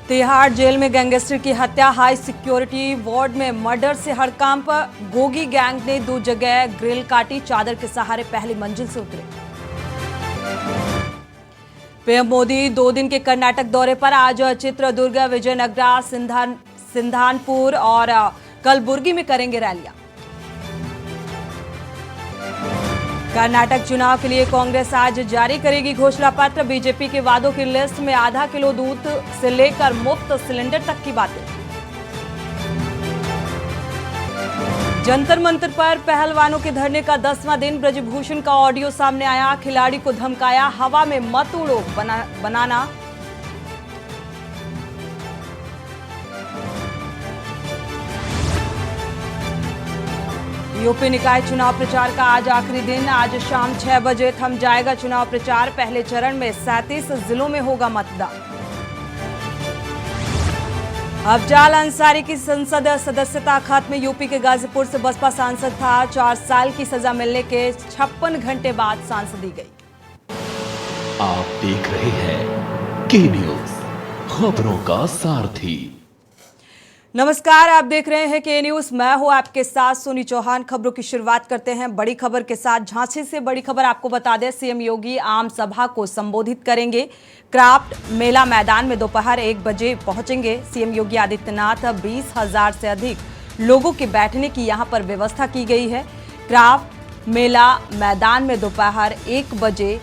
Tihar jail में gangster की हत्या, हाई सिक्योरिटी वार्ड में मर्डर से हड़कंप। गोगी गैंग ने 2 जगह ग्रिल काटी, चादर के सहारे पहली मंजिल से उतरे। पीएम मोदी 2 दिन के कर्नाटक दौरे पर आज चित्रदुर्ग, विजयनगरा, सिंधानपुर और कलबुर्गी में करेंगे रैलियां। कर्नाटक चुनाव के लिए कांग्रेस आज जारी करेगी घोषणा पत्र। बीजेपी के वादों की लिस्ट में आधा किलो दूध से लेकर मुफ्त सिलेंडर तक की बातें। जंतर मंतर पर पहलवानों के धरने का 10वां दिन, ब्रजभूषण का ऑडियो सामने आया। खिलाड़ी को धमकाया, हवा में मत उड़ो बनाना। यूपी निकाय चुनाव प्रचार का आज आखिरी दिन। आज शाम 6 बजे थम जाएगा चुनाव प्रचार। पहले चरण में 37 जिलों में होगा मतदान। अफजाल अंसारी की संसद सदस्यता खत्म। यूपी के गाजीपुर से बसपा सांसद था। 4 साल की सजा मिलने के 56 घंटे बाद सांसदी गई। आप देख रहे हैं के न्यूज, खबरों का सारथी। नमस्कार, आप देख रहे हैं के न्यूज। मैं हूं आपके साथ सोनी चौहान। खबरों की शुरुआत करते हैं बड़ी खबर के साथ। झांसी से बड़ी खबर आपको बता दें, सीएम योगी आम सभा को संबोधित करेंगे। क्राफ्ट मेला मैदान में दोपहर 1 बजे पहुंचेंगे सीएम योगी आदित्यनाथ। 20,000 से अधिक लोगों के बैठने की यहां पर व्यवस्था की गई है। क्राफ्ट मेला मैदान में दोपहर 1 बजे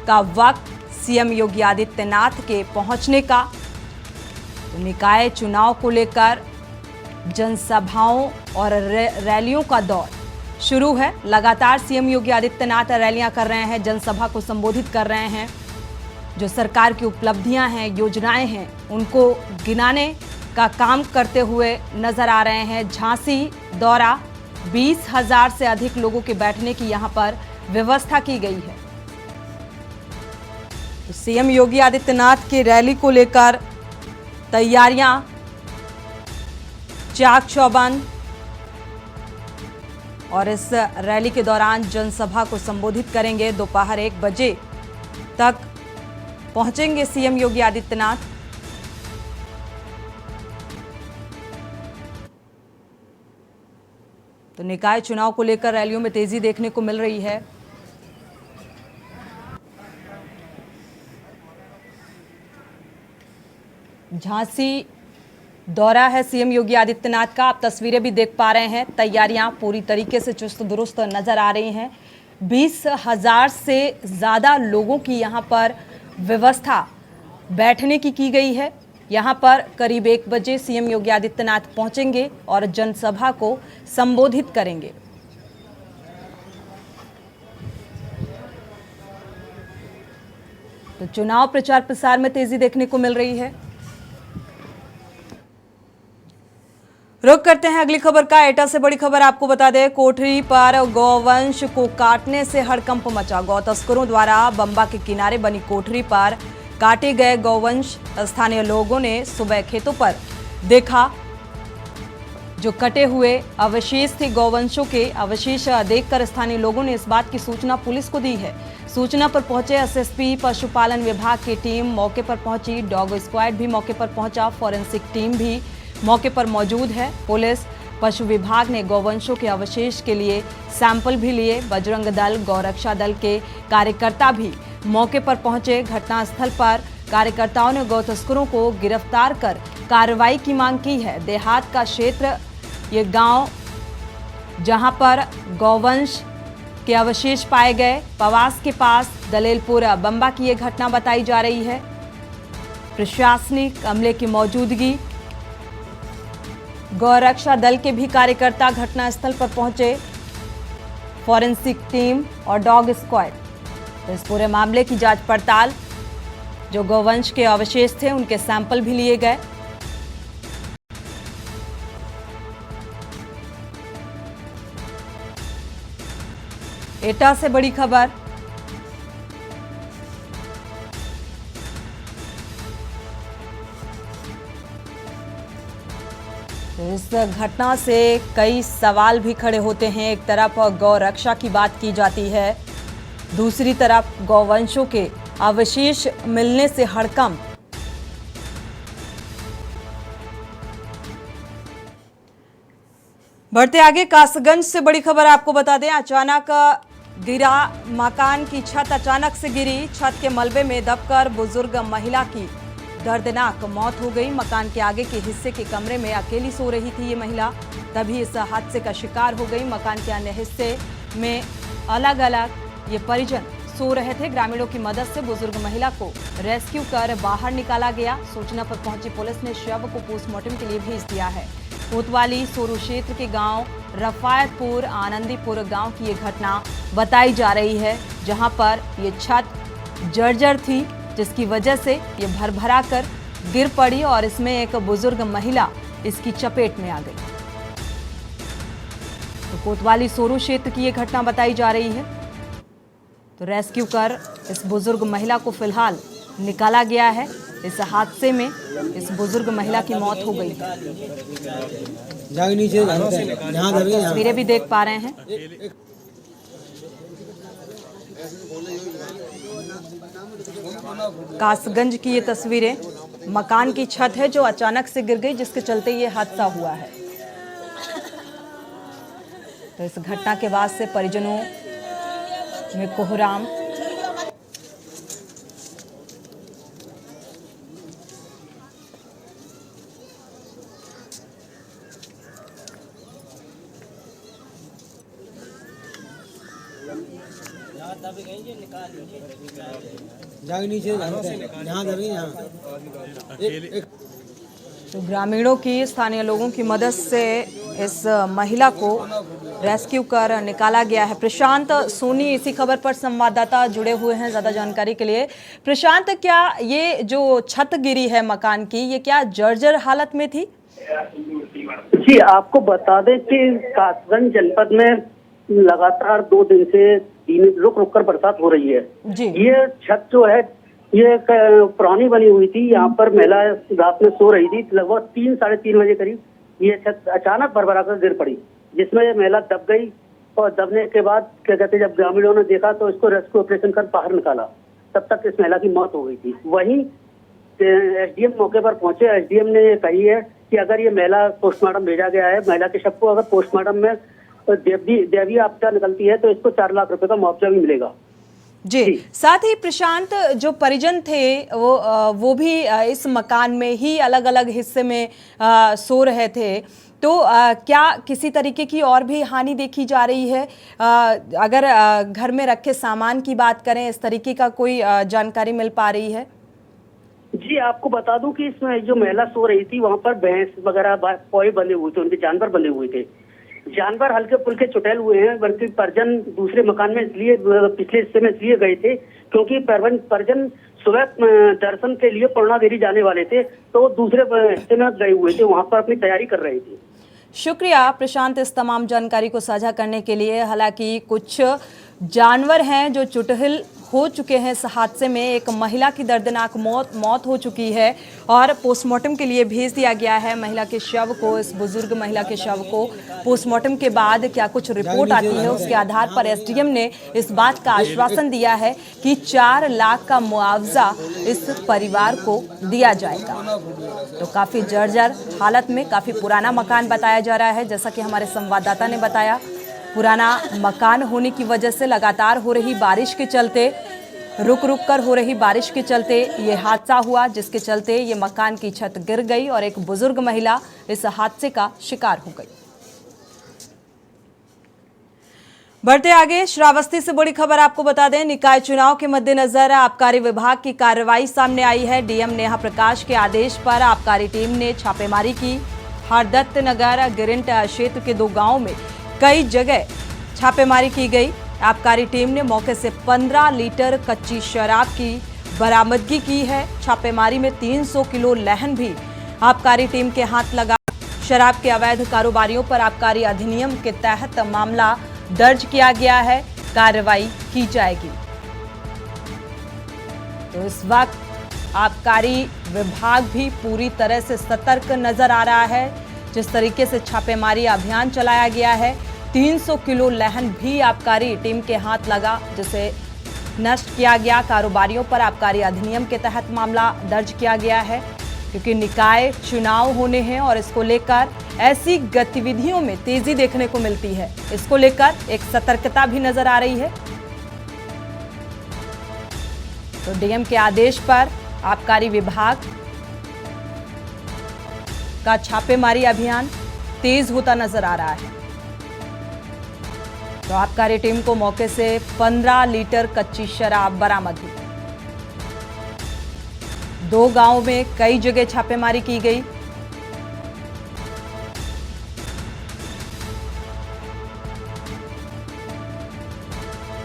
का वक्त सीएम योगी आदित्यनाथ के पहुंचने का। तो निकाय चुनाव को लेकर जनसभाओं और रैलियों का दौर शुरू है। लगातार सीएम योगी आदित्यनाथ रैलियां कर रहे हैं, जनसभा को संबोधित कर रहे हैं। जो सरकार की उपलब्धियां हैं, योजनाएं हैं, उनको गिनाने का काम करते हुए नजर आ रहे हैं। झांसी दौरा, 20,000 से अधिक लोगों के बैठने की यहां पर व्यवस्था की गई है। तो सीएम योगी आदित्यनाथ की रैली को लेकर तैयारियां चाक चौबंद, और इस रैली के दौरान जनसभा को संबोधित करेंगे। दोपहर 1 बजे तक पहुंचेंगे सीएम योगी आदित्यनाथ। तो निकाय चुनाव को लेकर रैलियों में तेजी देखने को मिल रही है। झांसी दौरा है सीएम योगी आदित्यनाथ का। आप तस्वीरें भी देख पा रहे हैं। तैयारियां पूरी तरीके से चुस्त दुरुस्त नजर आ रही हैं। 20,000 से ज़्यादा लोगों की यहां पर व्यवस्था बैठने की गई है। यहां पर करीब 1 बजे सीएम योगी आदित्यनाथ पहुंचेंगे और जनसभा को संबोधित करेंगे। तो चुनाव प्रचार प्रसार में तेजी देखने को मिल रही है। रुक करते हैं अगली खबर का। एटा से बड़ी खबर आपको बता दें, कोठरी पर गौवंश को काटने से हड़कंप मचा। गौ तस्करों द्वारा बंबा के किनारे बनी कोठरी पर काटे गए गौवंश। स्थानीय लोगों ने सुबह खेतों पर देखा, जो कटे हुए अवशेष थे गौवंशों के। अवशेष देखकर स्थानीय लोगों ने इस बात की सूचना पुलिस को दी है। सूचना पर पहुंचे एसएसपी पशुपालन विभाग की टीम मौके पर पहुंची। डॉग स्क्वाड भी मौके पर पहुंचा। फॉरेंसिक टीम भी मौके पर मौजूद है। पुलिस, पशु विभाग ने गौवंशों के अवशेष के लिए सैंपल भी लिए। बजरंग दल, गौरक्षा दल के कार्यकर्ता भी मौके पर पहुंचे। घटनास्थल पर कार्यकर्ताओं ने गौ तस्करों को गिरफ्तार कर कार्रवाई की मांग की है। देहात का क्षेत्र, ये गांव जहां पर गौवंश के अवशेष पाए गए, पवास के पास दलेलपुर बंबा की ये घटना बताई जा रही है। प्रशासनिक अमले की मौजूदगी, गौरक्षा दल के भी कार्यकर्ता घटनास्थल पर पहुंचे। फॉरेंसिक टीम और डॉग स्क्वाड। तो इस पूरे मामले की जांच पड़ताल, जो गौवंश के अवशेष थे उनके सैंपल भी लिए गए। एटा से बड़ी खबर, इस घटना से कई सवाल भी खड़े होते हैं। एक तरफ गौ रक्षा की बात की जाती है, दूसरी तरफ गौवंशों के अवशेष मिलने से हड़कंप। बढ़ते आगे, कासगंज से बड़ी खबर आपको बता दें। अचानक गिरा मकान की छत, अचानक से गिरी छत के मलबे में दबकर बुजुर्ग महिला की दर्दनाक मौत हो गई। मकान के आगे के हिस्से के कमरे में अकेली सो रही थी ये महिला, तभी इस हादसे का शिकार हो गई। मकान के अन्य हिस्से में अलग अलग ये परिजन सो रहे थे। ग्रामीणों की मदद से बुजुर्ग महिला को रेस्क्यू कर बाहर निकाला गया। सूचना पर पहुंची पुलिस ने शव को पोस्टमार्टम के लिए भेज दिया है। कोतवाली सोरू क्षेत्र के गांव रफायतपुर आनंदीपुर गांव की ये घटना बताई जा रही है, जहां पर ये छत जर्जर थी, जिसकी वजह से ये भरभरा कर गिर पड़ी और इसमें एक बुजुर्ग महिला इसकी चपेट में आ गई। तो कोतवाली सोरू क्षेत्र की ये घटना बताई जा रही है। तो रेस्क्यू कर इस बुजुर्ग महिला को फिलहाल निकाला गया है। इस हादसे में इस बुजुर्ग महिला की मौत हो गई। तस्वीरें भी देख पा रहे हैं। कासगंज की ये तस्वीरें, मकान की छत है जो अचानक से गिर गई, जिसके चलते ये हादसा हुआ है। तो इस घटना के बाद से परिजनों में कोहराम। तो ग्रामीणों की, स्थानीय लोगों की मदद से इस महिला को रेस्क्यू कर निकाला गया है। प्रशांत सोनी इसी खबर पर संवाददाता जुड़े हुए हैं ज्यादा जानकारी के लिए। प्रशांत, क्या ये जो छत गिरी है मकान की, ये क्या जर्जर हालत में थी? जी, आपको बता दें कि कासगंज जनपद में लगातार 2 दिन से रुक रुक कर बरसात हो रही है जी। ये छत जो है ये एक पुरानी बनी हुई थी। यहाँ पर महिला रात में सो रही थी। लगभग 3-3:30 बजे करीब ये छत अचानक भरभरा कर गिर पड़ी, जिसमें ये महिला दब गई। और दबने के बाद क्या कहते, जब ग्रामीणों ने देखा तो इसको रेस्क्यू ऑपरेशन कर बाहर निकाला। तब तक इस महिला की मौत हो गई थी। वहीं एसडीएम मौके पर पहुंचे। एसडीएम ने ये कही है कि अगर ये महिला पोस्टमार्टम भेजा गया है, महिला के शव को अगर पोस्टमार्टम में दैवीय आपदा निकलती है तो इसको 4 लाख रुपए का मुआवजा भी मिलेगा। जी। साथ ही प्रशांत, जो परिजन थे वो भी इस मकान में ही अलग अलग हिस्से में सो रहे थे। तो क्या किसी तरीके की और भी हानि देखी जा रही है? अगर घर में रखे सामान की बात करें, इस तरीके का कोई जानकारी मिल पा रही है? जी, आपको बता दूं कि इसमें जो महिला सो रही थी वहां पर भैंस वगैरह पौए बंधे हुए थे, उनके जानवर बंधे हुए थे। जानवर हल्के फुल्के चुटेल हुए हैं, बल्कि परिजन दूसरे मकान में इसलिए पिछले हिस्से में इसलिए गए थे क्योंकि परिजन सुबह दर्शन के लिए पूर्णागिरी जाने वाले थे, तो दूसरे हिस्से में गए हुए थे, वहां पर अपनी तैयारी कर रहे थे। शुक्रिया प्रशांत इस तमाम जानकारी को साझा करने के लिए। हालांकि कुछ जानवर हैं जो चुटहिल हो चुके हैं इस हादसे में। एक महिला की दर्दनाक मौत हो चुकी है और पोस्टमार्टम के लिए भेज दिया गया है महिला के शव को। इस बुजुर्ग महिला के शव को पोस्टमार्टम के बाद क्या कुछ रिपोर्ट आती है, उसके आधार पर एसडीएम ने इस बात का आश्वासन दिया है कि 4 लाख का मुआवजा इस परिवार को दिया जाएगा। तो काफी जर्जर हालत में, काफी पुराना मकान बताया जा रहा है, जैसा कि हमारे संवाददाता ने बताया। पुराना मकान होने की वजह से लगातार हो रही बारिश के चलते, रुक रुक कर हो रही बारिश के चलते ये हादसा हुआ, जिसके चलते ये मकान की छत गिर गई और एक बुजुर्ग महिला इस हादसे का शिकार हो गई। बढ़ते आगे, श्रावस्ती से बड़ी खबर आपको बता दें। निकाय चुनाव के मद्देनजर आबकारी विभाग की कार्रवाई सामने आई है। डीएम नेहा प्रकाश के आदेश पर आबकारी टीम ने छापेमारी की। हरदत्त नगर गिरिंट क्षेत्र के 2 गांवों में कई जगह छापेमारी की गई। आबकारी टीम ने मौके से 15 लीटर कच्ची शराब की बरामदगी की है। छापेमारी में 300 किलो लहन भी आबकारी टीम के हाथ लगा। शराब के अवैध कारोबारियों पर आबकारी अधिनियम के तहत मामला दर्ज किया गया है। कार्रवाई की जाएगी। तो इस वक्त आबकारी विभाग भी पूरी तरह से सतर्क नजर आ रहा है। जिस तरीके से छापेमारी अभियान चलाया गया है, 300 किलो लहन भी आबकारी टीम के हाथ लगा, जिसे नष्ट किया गया। कारोबारियों पर आबकारी अधिनियम के तहत मामला दर्ज किया गया है, क्योंकि निकाय चुनाव होने हैं और इसको लेकर ऐसी गतिविधियों में तेजी देखने को मिलती है। इसको लेकर एक सतर्कता भी नजर आ रही है। तो डीएम के आदेश पर आबकारी विभाग का छापेमारी अभियान तेज होता नजर आ रहा है। तो आबकारी टीम को मौके से 15 लीटर कच्ची शराब बरामद हुई। 2 गांवों में कई जगह छापेमारी की गई।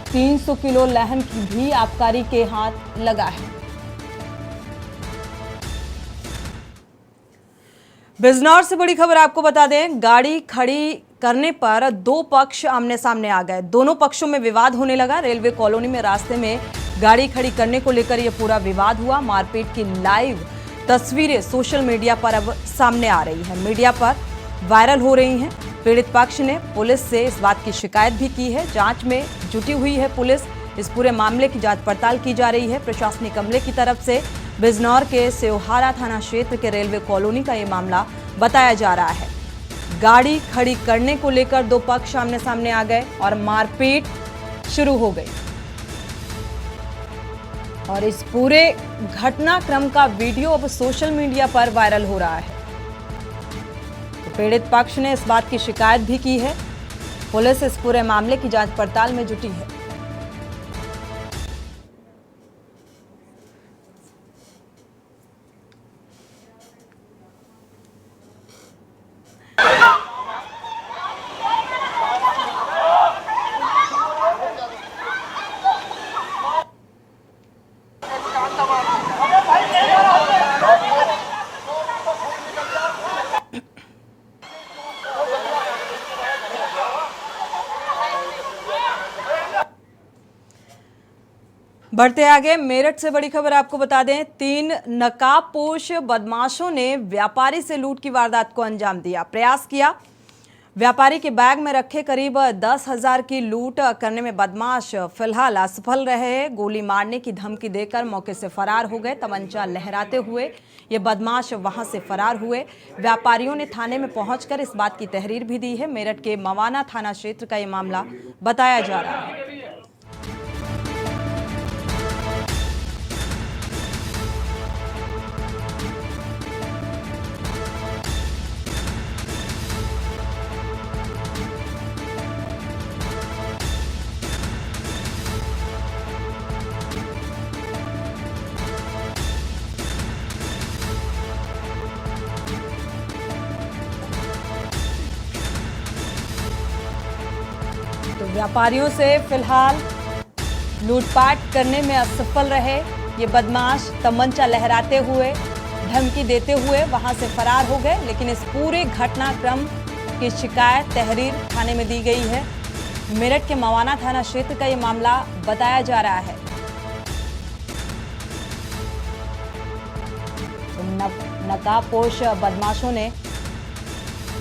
$300 किलो लहन की भी आबकारी के हाथ लगा है। बिजनौर से बड़ी खबर आपको बता दें, गाड़ी खड़ी करने पर 2 पक्ष आमने सामने आ गए। दोनों पक्षों में विवाद होने लगा। रेलवे कॉलोनी में रास्ते में गाड़ी खड़ी करने को लेकर यह पूरा विवाद हुआ। मारपीट की लाइव तस्वीरें सोशल मीडिया पर अब सामने आ रही है, मीडिया पर वायरल हो रही हैं। पीड़ित पक्ष ने पुलिस से इस बात की शिकायत भी की है। जांच में जुटी हुई है पुलिस। इस पूरे मामले की जांच पड़ताल की जा रही है। प्रशासनिक अमले की तरफ से बिजनौर के सेवहारा थाना क्षेत्र के रेलवे कॉलोनी का ये मामला बताया जा रहा है। गाड़ी खड़ी करने को लेकर 2 पक्ष आमने सामने आ गए और मारपीट शुरू हो गई। और इस पूरे घटनाक्रम का वीडियो अब सोशल मीडिया पर वायरल हो रहा है। तो पीड़ित पक्ष ने इस बात की शिकायत भी की है। पुलिस इस पूरे मामले की जांच पड़ताल में जुटी है। बढ़ते आगे, मेरठ से बड़ी खबर आपको बता दें। 3 नकाबपोश बदमाशों ने व्यापारी से लूट की वारदात को अंजाम दिया। प्रयास किया। व्यापारी के बैग में रखे करीब 10,000 की लूट करने में बदमाश फिलहाल असफल रहे। गोली मारने की धमकी देकर मौके से फरार हो गए। तमंचा लहराते हुए ये बदमाश वहां से फरार हुए। व्यापारियों ने थाने में पहुंचकर इस बात की तहरीर भी दी है। मेरठ के मवाना थाना क्षेत्र का ये मामला बताया जा रहा है। तो व्यापारियों से फिलहाल लूटपाट करने में असफल रहे ये बदमाश। तमंचा लहराते हुए, धमकी देते हुए वहां से फरार हो गए। लेकिन इस पूरे घटनाक्रम की शिकायत तहरीर थाने में दी गई है। मेरठ के मवाना थाना क्षेत्र का ये मामला बताया जा रहा है। तो नकाबपोश बदमाशों ने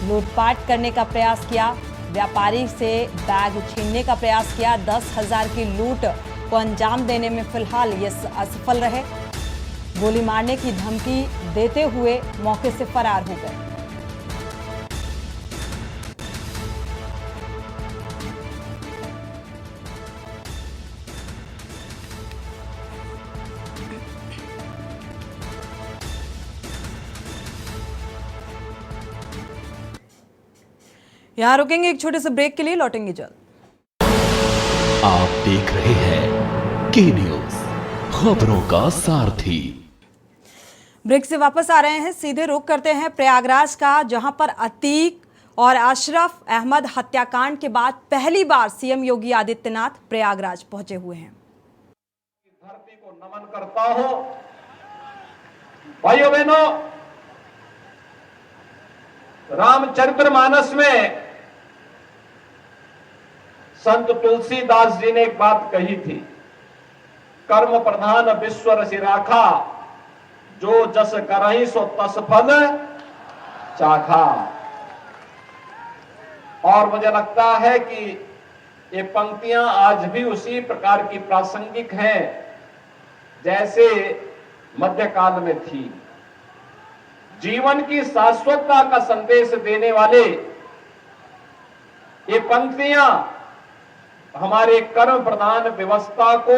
लूटपाट करने का प्रयास किया। व्यापारी से बैग छीनने का प्रयास किया। 10,000 की लूट को अंजाम देने में फिलहाल ये असफल रहे। गोली मारने की धमकी देते हुए मौके से फरार हो गए। यहां रुकेंगे एक छोटे से ब्रेक के लिए, लौटेंगे जल्द। आप देख रहे हैं के न्यूज, खबरों का सारथी। ब्रेक से वापस आ रहे हैं। सीधे रुख करते हैं प्रयागराज का, जहां पर अतीक और अशरफ अहमद हत्याकांड के बाद पहली बार सीएम योगी आदित्यनाथ प्रयागराज पहुंचे हुए हैं। धरती को नमन करता हूं। भाइयों बहनों, रामचरितमानस में संत तुलसीदास जी ने एक बात कही थी, कर्म प्रधान विश्व रसि राखा, जो जस करहि सो तस फल चाखा। और मुझे लगता है कि ये पंक्तियां आज भी उसी प्रकार की प्रासंगिक हैं जैसे मध्यकाल में थी। जीवन की शाश्वतता का संदेश देने वाले ये पंक्तियां हमारे कर्म प्रधान व्यवस्था को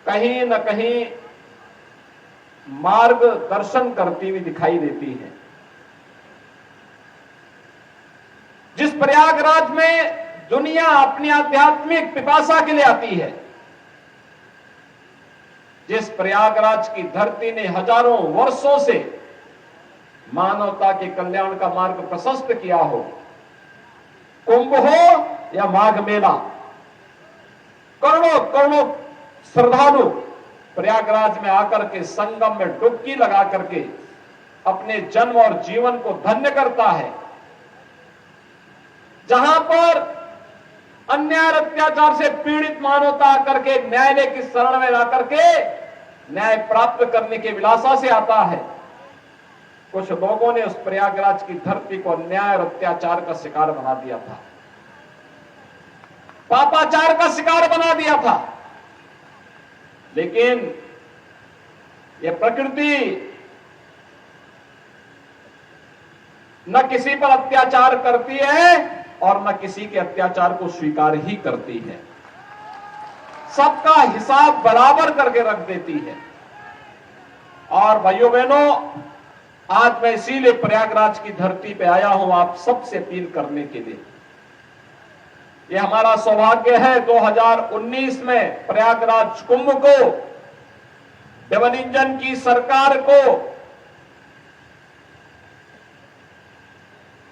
कहीं न कहीं मार्गदर्शन करती हुई दिखाई देती है। जिस प्रयागराज में दुनिया अपनी आध्यात्मिक पिपासा के लिए आती है, जिस प्रयागराज की धरती ने हजारों वर्षों से मानवता के कल्याण का मार्ग प्रशस्त किया हो, कुंभ हो या माघ मेला, करोड़ों करोड़ों श्रद्धालु प्रयागराज में आकर के संगम में डुबकी लगा करके अपने जन्म और जीवन को धन्य करता है। जहां पर अन्याय और अत्याचार से पीड़ित मानवता आकर के न्यायालय की शरण में आकर के न्याय प्राप्त करने के विलासा से आता है, कुछ लोगों ने उस प्रयागराज की धरती को अन्याय और अत्याचार का शिकार बना दिया था, पापाचार का शिकार बना दिया था। लेकिन यह प्रकृति न किसी पर अत्याचार करती है और न किसी के अत्याचार को स्वीकार ही करती है, सबका हिसाब बराबर करके रख देती है। और भाइयों बहनों, आज मैं इसीलिए प्रयागराज की धरती पे आया हूं आप सबसे अपील करने के लिए। यह हमारा सौभाग्य है 2019 में प्रयागराज कुंभ को डबल इंजन की सरकार को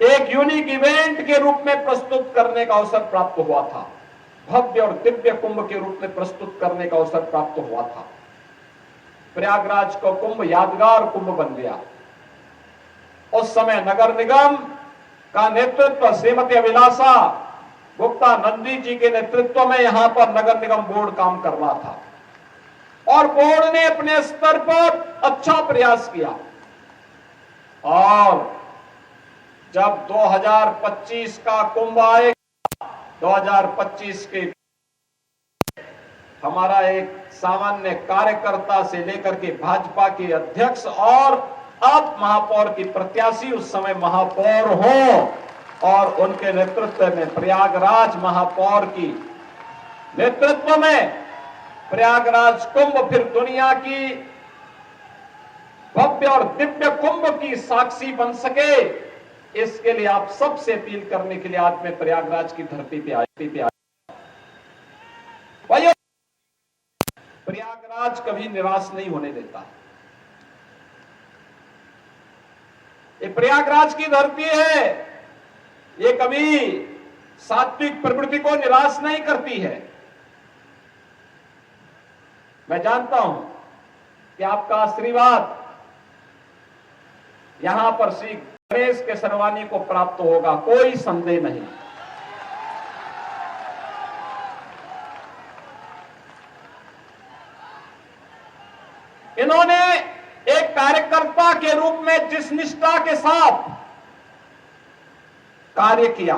एक यूनिक इवेंट के रूप में प्रस्तुत करने का अवसर प्राप्त हुआ था, भव्य और दिव्य कुंभ के रूप में प्रस्तुत करने का अवसर प्राप्त हुआ था। प्रयागराज को कुंभ यादगार कुंभ बन गया। उस समय नगर निगम का नेतृत्व श्रीमती अभिलाषा गुप्ता नंदी जी के नेतृत्व में यहां पर नगर निगम बोर्ड काम कर रहा था और बोर्ड ने अपने स्तर पर अच्छा प्रयास किया। और जब 2025 का कुंभ आएगा, 2025 के हमारा एक सामान्य कार्यकर्ता से लेकर के भाजपा के अध्यक्ष और अब महापौर की प्रत्याशी उस समय महापौर हो और उनके नेतृत्व में प्रयागराज महापौर की नेतृत्व में प्रयागराज कुंभ फिर दुनिया की भव्य और दिव्य कुंभ की साक्षी बन सके, इसके लिए आप सबसे अपील करने के लिए आज मैं प्रयागराज की धरती पे आया। भाइयों, प्रयागराज कभी निराश नहीं होने देता। ये प्रयागराज की धरती है, ये कभी सात्विक प्रवृत्ति को निराश नहीं करती है। मैं जानता हूं कि आपका आशीर्वाद यहां पर श्री गणेश के सर्वानी को प्राप्त होगा, कोई संदेह नहीं। इन्होंने एक कार्यकर्ता के रूप में जिस निष्ठा के साथ कार्य किया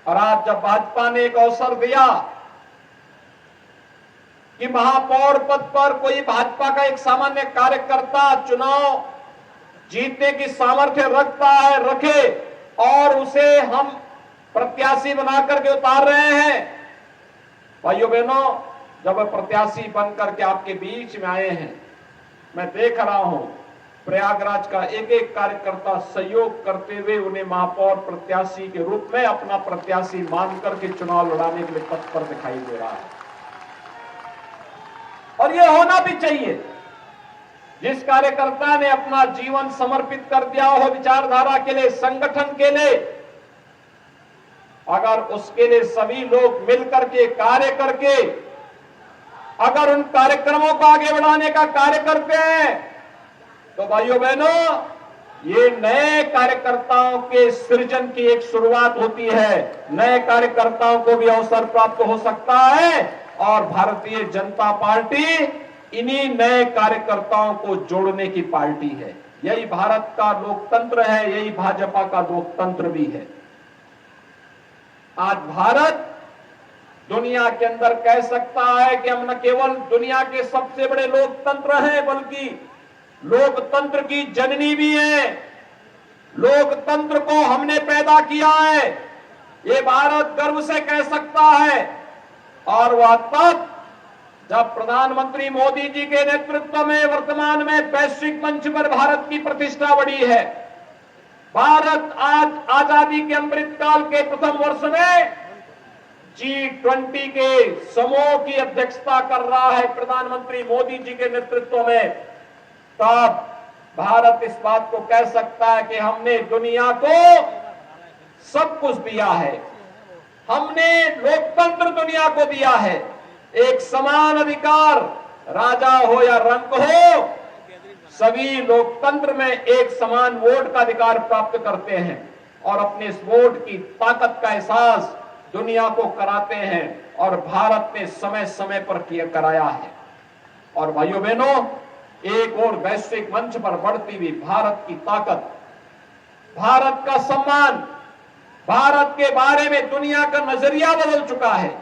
और आज जब भाजपा ने एक अवसर दिया कि महापौर पद पर कोई भाजपा का एक सामान्य कार्यकर्ता चुनाव जीतने की सामर्थ्य रखता है, रखे और उसे हम प्रत्याशी बनाकर के उतार रहे हैं। भाइयों बहनों, जब प्रत्याशी बनकर के आपके बीच में आए हैं, मैं देख रहा हूं प्रयागराज का एक एक कार्यकर्ता सहयोग करते हुए उन्हें महापौर प्रत्याशी के रूप में अपना प्रत्याशी मान करके चुनाव लड़ाने के लिए तत्पर दिखाई दे रहा है। और यह होना भी चाहिए। जिस कार्यकर्ता ने अपना जीवन समर्पित कर दिया हो विचारधारा के लिए, संगठन के लिए, अगर उसके लिए सभी लोग मिलकर के कार्य करके अगर उन कार्यक्रमों को आगे बढ़ाने का कार्य करते हैं तो भाइयों बहनों, ये नए कार्यकर्ताओं के सृजन की एक शुरुआत होती है। नए कार्यकर्ताओं को भी अवसर प्राप्त हो सकता है और भारतीय जनता पार्टी इन्हीं नए कार्यकर्ताओं को जोड़ने की पार्टी है। यही भारत का लोकतंत्र है, यही भाजपा का लोकतंत्र भी है। आज भारत दुनिया के अंदर कह सकता है कि हम न केवल दुनिया के सबसे बड़े लोकतंत्र हैं, बल्कि लोकतंत्र की जननी भी है। लोकतंत्र को हमने पैदा किया है, ये भारत गर्व से कह सकता है। और वह तब जब प्रधानमंत्री मोदी जी के नेतृत्व में वर्तमान में वैश्विक मंच पर भारत की प्रतिष्ठा बढ़ी है। भारत आज आजादी के अमृत काल के प्रथम वर्ष में G20 के समूह की अध्यक्षता कर रहा है प्रधानमंत्री मोदी जी के नेतृत्व में। तब भारत इस बात को कह सकता है कि हमने दुनिया को सब कुछ दिया है, हमने लोकतंत्र दुनिया को दिया है, एक समान अधिकार, राजा हो या रंक हो, सभी लोकतंत्र में एक समान वोट का अधिकार प्राप्त करते हैं और अपने इस वोट की ताकत का एहसास दुनिया को कराते हैं। और भारत ने समय समय पर कराया है। और भाइयों बहनों, एक और वैश्विक मंच पर बढ़ती हुई भारत की ताकत, भारत का सम्मान, भारत के बारे में दुनिया का नजरिया बदल चुका है।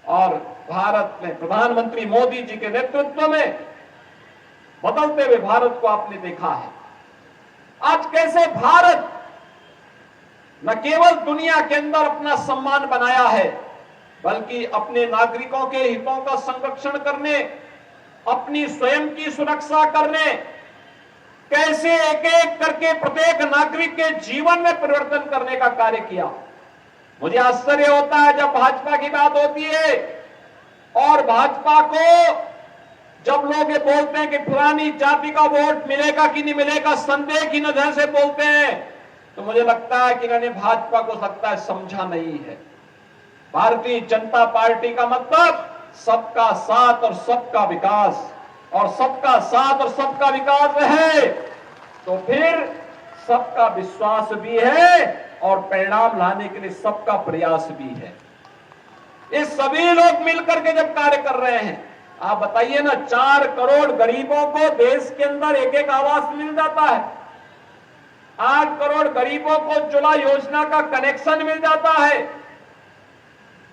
और भारत में प्रधानमंत्री मोदी जी के नेतृत्व में बदलते हुए भारत को आपने देखा है। आज कैसे भारत न केवल दुनिया के अंदर अपना सम्मान बनाया है, बल्कि अपने नागरिकों के हितों का संरक्षण करने, अपनी स्वयं की सुरक्षा करने, कैसे एक एक करके प्रत्येक नागरिक के जीवन में परिवर्तन करने का कार्य किया। मुझे आश्चर्य होता है जब भाजपा की बात होती है और भाजपा को जब लोग ये बोलते हैं कि पुरानी जाति का वोट मिलेगा कि नहीं मिलेगा, संदेह की नजर से बोलते हैं, तो मुझे लगता है कि इन्होंने भाजपा को लगता है समझा नहीं है। भारतीय जनता पार्टी का मतलब सबका साथ और सबका विकास, और सबका साथ और सबका विकास है तो फिर सबका विश्वास भी है और परिणाम लाने के लिए सबका प्रयास भी है। ये सभी लोग मिलकर के जब कार्य कर रहे हैं, आप बताइए ना, 4 करोड़ गरीबों को देश के अंदर एक एक आवास मिल जाता है, 8 करोड़ गरीबों को उज्ज्वला योजना का कनेक्शन मिल जाता है,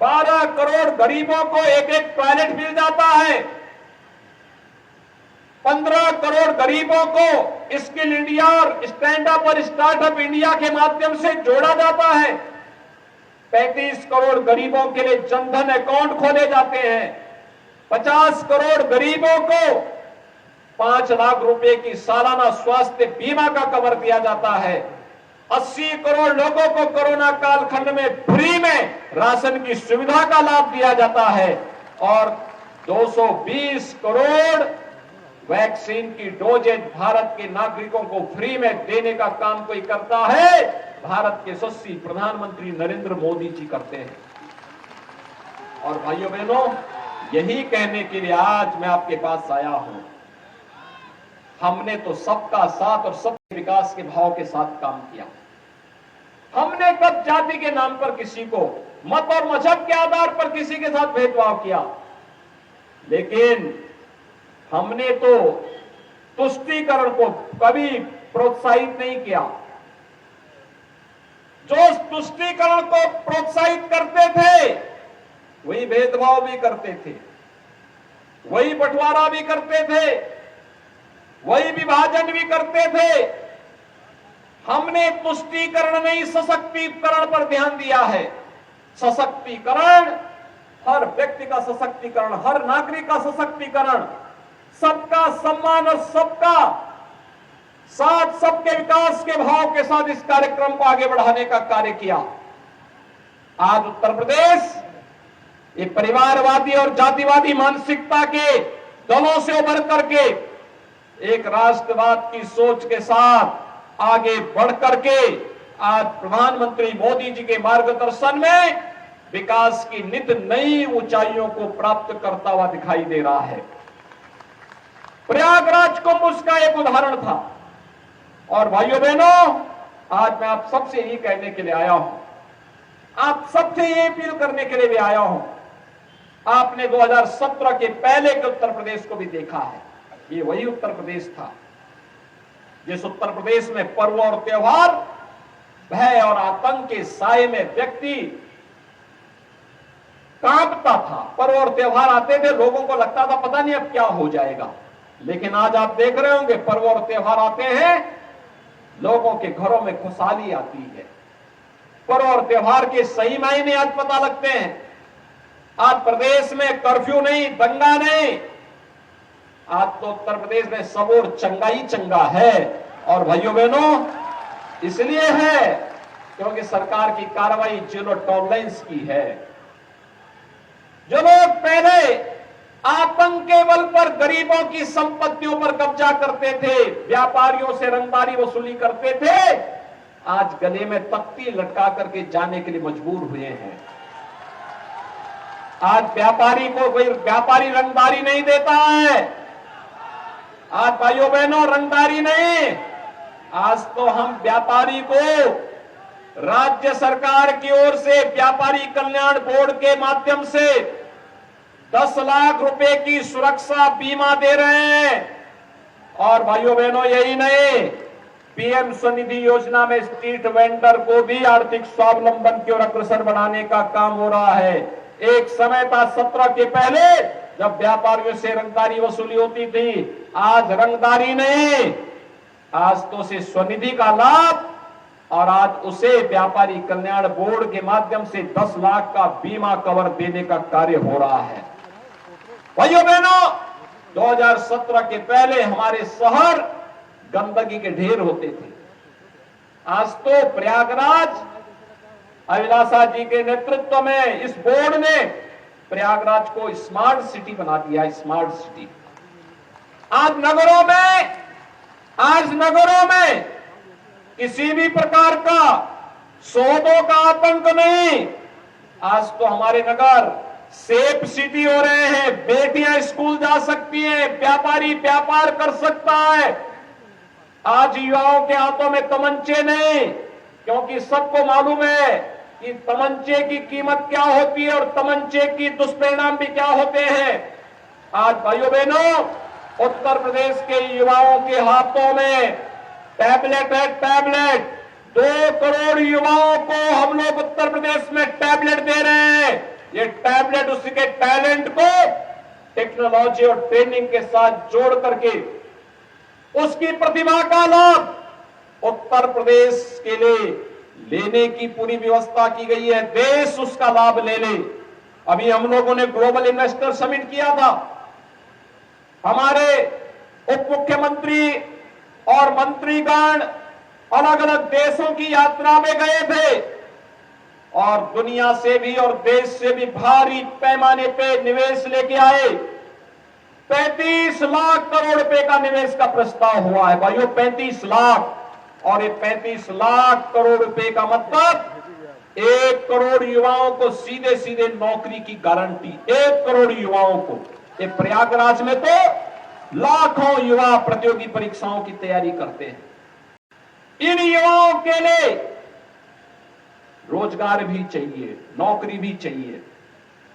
12 करोड़ गरीबों को एक एक टॉयलेट मिल जाता है, 15 करोड़ गरीबों को स्किल इंडिया और स्टैंड अप और स्टार्टअप इंडिया के माध्यम से जोड़ा जाता है, 35 करोड़ गरीबों के लिए जनधन अकाउंट खोले जाते हैं, 50 करोड़ गरीबों को 5 लाख रुपए की सालाना स्वास्थ्य बीमा का कवर दिया जाता है, 80 करोड़ लोगों को कोरोना कालखंड में फ्री में राशन की सुविधा का लाभ दिया जाता है और 220 करोड़ वैक्सीन की डोजेज भारत के नागरिकों को फ्री में देने का काम कोई करता है, भारत के यशस्वी प्रधानमंत्री नरेंद्र मोदी जी करते हैं। और भाइयों बहनों, यही कहने के लिए आज मैं आपके पास आया हूं। हमने तो सबका साथ और सबके विकास के भाव के साथ काम किया। हमने कब जाति के नाम पर किसी को, मत और मजहब के आधार पर किसी के साथ भेदभाव किया, लेकिन हमने तो तुष्टीकरण को कभी प्रोत्साहित नहीं किया। जो तुष्टीकरण को प्रोत्साहित करते थे वही भेदभाव भी करते थे, वही बंटवारा भी करते थे, वही विभाजन भी करते थे। हमने तुष्टीकरण नहीं सशक्तिकरण पर ध्यान दिया है। सशक्तिकरण, हर व्यक्ति का सशक्तिकरण, हर नागरिक का सशक्तिकरण, सबका सम्मान और सबका साथ, सबके विकास के भाव के साथ इस कार्यक्रम को आगे बढ़ाने का कार्य किया। आज उत्तर प्रदेश ये परिवारवादी और जातिवादी मानसिकता के दलों से उभर करके एक राष्ट्रवाद की सोच के साथ आगे बढ़ करके आज प्रधानमंत्री मोदी जी के मार्गदर्शन में विकास की नित नई ऊंचाइयों को प्राप्त करता हुआ दिखाई दे रहा है। प्रयागराज कुंभ उसका एक उदाहरण था। और भाइयों बहनों, आज मैं आप सबसे यही कहने के लिए आया हूं, आप सबसे ये अपील करने के लिए भी आया हूं। आपने 2017 के पहले के उत्तर प्रदेश को भी देखा है। ये वही उत्तर प्रदेश था जिस उत्तर प्रदेश में पर्व और त्योहार, भय और आतंक के साए में व्यक्ति कांपता था। पर्व और त्योहार आते थे, लोगों को लगता था पता नहीं अब क्या हो जाएगा। लेकिन आज आप देख रहे होंगे पर्व और त्योहार आते हैं, लोगों के घरों में खुशहाली आती है। पर्व और त्योहार के सही मायने आज पता लगते हैं। आज प्रदेश में कर्फ्यू नहीं, दंगा नहीं, आज तो उत्तर प्रदेश में सब और चंगा ही चंगा है। और भाइयों बहनों, इसलिए है क्योंकि सरकार की कार्रवाई जीरो टॉलरेंस की है। जो लोग पहले आतंक के बल पर गरीबों की संपत्तियों पर कब्जा करते थे, व्यापारियों से रंगदारी वसूली करते थे, आज गले में तख्ती लटका करके जाने के लिए मजबूर हुए हैं। आज व्यापारी को कोई व्यापारी रंगदारी नहीं देता है। आज भाइयों बहनों रंगदारी नहीं, आज तो हम व्यापारी को राज्य सरकार की ओर से व्यापारी कल्याण बोर्ड के माध्यम से 10 लाख रुपए की सुरक्षा बीमा दे रहे हैं। और भाइयों बहनों यही नहीं, पीएम स्वनिधि योजना में स्ट्रीट वेंडर को भी आर्थिक स्वावलंबन की ओर अग्रसर बढ़ाने का काम हो रहा है। एक समय था 17 के पहले जब व्यापारियों से रंगदारी वसूली होती थी, आज रंगदारी नहीं, आज तो उसे स्वनिधि का लाभ और आज उसे व्यापारी कल्याण बोर्ड के माध्यम से 10 लाख का बीमा कवर देने का कार्य हो रहा है। भाइयों बहनों, 2017 के पहले हमारे शहर गंदगी के ढेर होते थे, आज तो प्रयागराज अभिलाषा जी के नेतृत्व में इस बोर्ड ने प्रयागराज को स्मार्ट सिटी बना दिया। स्मार्ट सिटी आज नगरों में किसी भी प्रकार का सौदों का आतंक नहीं। आज तो हमारे नगर सेफ सिटी हो रहे हैं। बेटियां स्कूल जा सकती हैं, व्यापारी व्यापार कर सकता है। आज युवाओं के हाथों में तमंचे नहीं, क्योंकि सबको मालूम है कि तमंचे की कीमत क्या होती है और तमंचे की दुष्परिणाम भी क्या होते हैं। आज भाइयों बहनों, उत्तर प्रदेश के युवाओं के हाथों में टैबलेट है। टैबलेट 2 करोड़ युवाओं को हम लोग उत्तर प्रदेश में टैबलेट दे रहे हैं। ये टैबलेट उसके टैलेंट को टेक्नोलॉजी और ट्रेनिंग के साथ जोड़ करके उसकी प्रतिभा का लाभ उत्तर प्रदेश के लिए लेने की पूरी व्यवस्था की गई है। देश उसका लाभ ले ले। अभी हम लोगों ने ग्लोबल इन्वेस्टर समिट किया था। हमारे उप मुख्यमंत्री और मंत्रीगण अलग अलग देशों की यात्रा में गए थे और दुनिया से भी और देश से भी भारी पैमाने पे निवेश लेके आए। 35 लाख करोड़ रुपए का निवेश का प्रस्ताव हुआ है भाइयों, 35 लाख। और ये 35 लाख करोड़ रुपए का मतलब 1 करोड़ युवाओं को सीधे सीधे नौकरी की गारंटी। 1 करोड़ युवाओं को। ये प्रयागराज में तो लाखों युवा प्रतियोगी परीक्षाओं की तैयारी करते हैं। इन युवाओं के लिए रोजगार भी चाहिए, नौकरी भी चाहिए।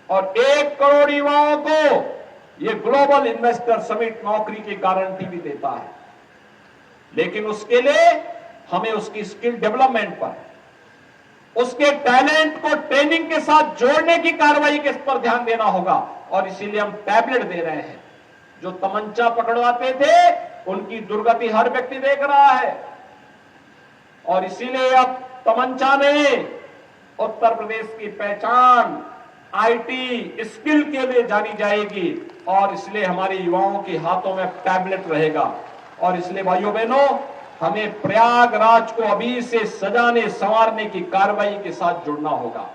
और 1 करोड़ युवाओं को ये ग्लोबल इन्वेस्टर समिट नौकरी की गारंटी भी देता है। लेकिन उसके लिए हमें उसकी स्किल डेवलपमेंट पर, उसके टैलेंट को ट्रेनिंग के साथ जोड़ने की कार्रवाई के पर ध्यान देना होगा। और इसीलिए हम टैबलेट दे रहे हैं। जो तमंचा पकड़वाते थे उनकी दुर्गति हर व्यक्ति देख रहा है। और इसीलिए अब तमंचा नहीं, उत्तर प्रदेश की पहचान आईटी स्किल के लिए जानी जाएगी। और इसलिए हमारे युवाओं के हाथों में टैबलेट रहेगा। और इसलिए भाइयों बहनों, हमें प्रयागराज को अभी से सजाने संवारने की कार्रवाई के साथ जुड़ना होगा।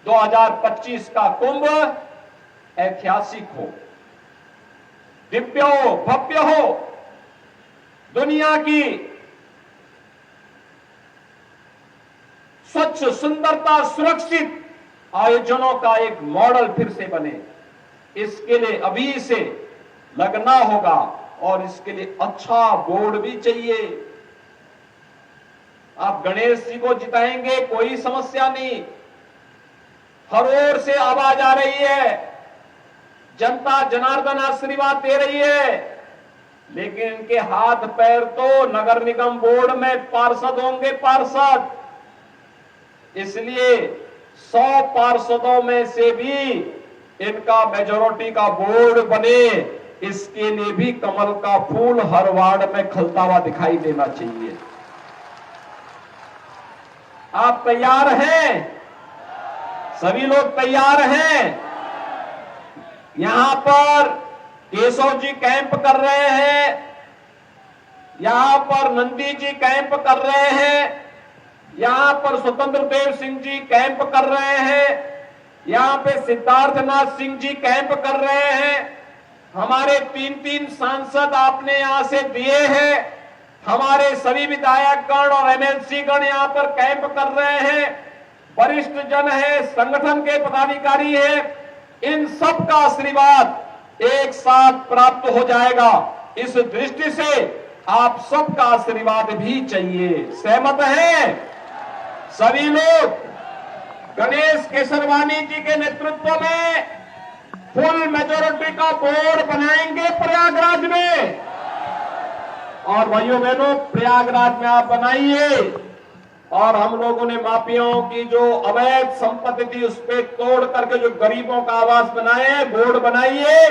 2025 का कुंभ ऐतिहासिक हो, दिव्य हो, भव्य हो, दुनिया की स्वच्छ, सुंदरता, सुरक्षित आयोजनों का एक मॉडल फिर से बने। इसके लिए अभी से लगना होगा और इसके लिए अच्छा बोर्ड भी चाहिए। आप गणेश जी को जिताएंगे, कोई समस्या नहीं। हर ओर से आवाज आ रही है, जनता जनार्दन आशीर्वाद दे रही है। लेकिन इनके हाथ पैर तो नगर निगम बोर्ड में पार्षद होंगे, पार्षद। इसलिए 100 पार्षदों में से भी इनका मेजॉरिटी का बोर्ड बने, इसके लिए भी कमल का फूल हर वार्ड में खिलता हुआ दिखाई देना चाहिए। आप तैयार हैं? सभी लोग तैयार हैं? यहां पर केशव जी कैंप कर रहे हैं, यहां पर नंदी जी कैंप कर रहे हैं, यहां पर स्वतंत्र देव सिंह जी कैंप कर रहे हैं, यहां पे सिद्धार्थनाथ सिंह जी कैंप कर रहे हैं। हमारे 3 सांसद आपने यहां से दिए हैं। हमारे सभी विधायकगण और एमएलसी गण यहां पर कैंप कर रहे हैं। वरिष्ठ जन है, संगठन के पदाधिकारी हैं, इन सब का आशीर्वाद एक साथ प्राप्त हो जाएगा। इस दृष्टि से आप सबका आशीर्वाद भी चाहिए। सहमत हैं सभी लोग? गणेश केसरवानी जी के नेतृत्व में फुल मेजोरिटी का बोर्ड बनाएंगे प्रयागराज में। और भाइयों बहनों, प्रयागराज में आप बनाइए और हम लोगों ने माफियाओं की जो अवैध संपत्ति थी उस पे तोड़ करके जो गरीबों का आवास बनाए हैं, बोर्ड बनाइए।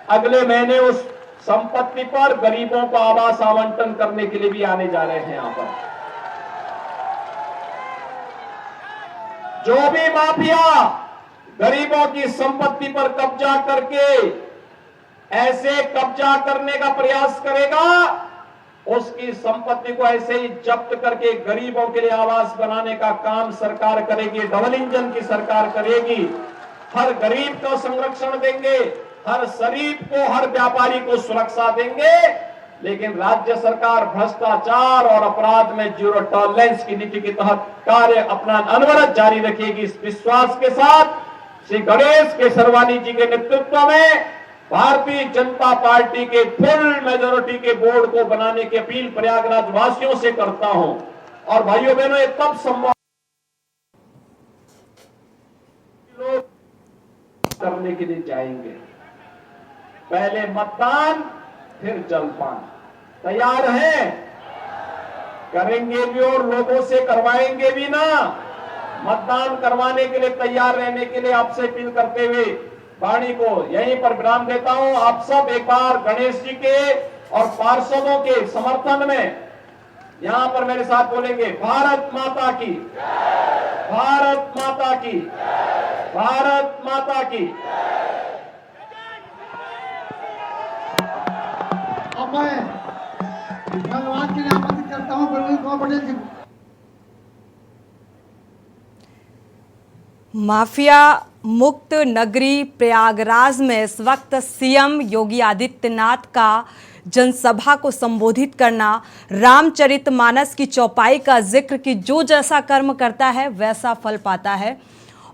अगले महीने उस संपत्ति पर गरीबों को आवास आवंटन करने के लिए भी आने जा रहे हैं। यहां पर जो भी माफिया गरीबों की संपत्ति पर कब्जा करके ऐसे कब्जा करने का प्रयास करेगा, उसकी संपत्ति को ऐसे ही जब्त करके गरीबों के लिए आवास बनाने का काम सरकार करेगी। डबल इंजन की सरकार करेगी। हर गरीब को संरक्षण देंगे, हर शरीफ को, हर व्यापारी को सुरक्षा देंगे। लेकिन राज्य सरकार भ्रष्टाचार और अपराध में जीरो टॉलरेंस की नीति के तहत कार्य अपना अनवरत जारी रखेगी। इस विश्वास के साथ श्री गणेश केसरवानी जी के नेतृत्व में भारतीय जनता पार्टी के फुल मेजोरिटी के बोर्ड को बनाने की अपील प्रयागराज वासियों से करता हूं। और भाइयों बहनों, ये तब संभव लोग करने के लिए जाएंगे। पहले मतदान, फिर जलपान। तैयार हैं? करेंगे भी और लोगों से करवाएंगे भी ना। मतदान करवाने के लिए तैयार रहने के लिए आपसे अपील करते हुए वाणी को यहीं पर विराम देता हूं। आप सब एक बार गणेश जी के और पार्षदों के समर्थन में यहां पर मेरे साथ बोलेंगे, भारत माता की, भारत माता की, भारत माता की। अब मैं धन्यवाद के लिए आमंत्रित करता हूं प्रवीण कुमार पटेल जी। माफिया मुक्त नगरी प्रयागराज में इस वक्त सीएम योगी आदित्यनाथ का जनसभा को संबोधित करना, रामचरितमानस की चौपाई का जिक्र कि जो जैसा कर्म करता है वैसा फल पाता है,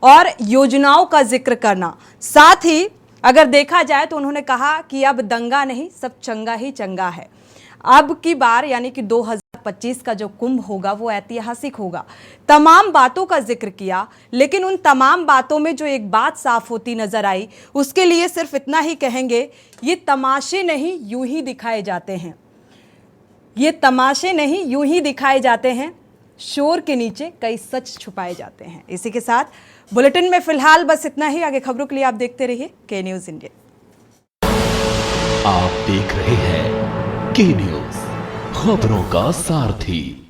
और योजनाओं का जिक्र करना। साथ ही अगर देखा जाए तो उन्होंने कहा कि अब दंगा नहीं, सब चंगा ही चंगा है। अब की बार यानी कि 2025 का जो कुंभ होगा वो ऐतिहासिक होगा। तमाम बातों का जिक्र किया, लेकिन उन तमाम बातों में जो एक बात साफ होती नजर आई, उसके लिए सिर्फ इतना ही कहेंगे, ये तमाशे नहीं यूं ही दिखाए जाते हैं। ये तमाशे नहीं यूं ही दिखाए जाते हैं, शोर के नीचे कई सच छुपाए जाते हैं। इसी के साथ बुलेटिन में फिलहाल बस इतना ही। आगे खबरों के लिए आप देखते रहिए के न्यूज इंडिया। आप देख रहे हैं के न्यूज, खबरों का सारथी।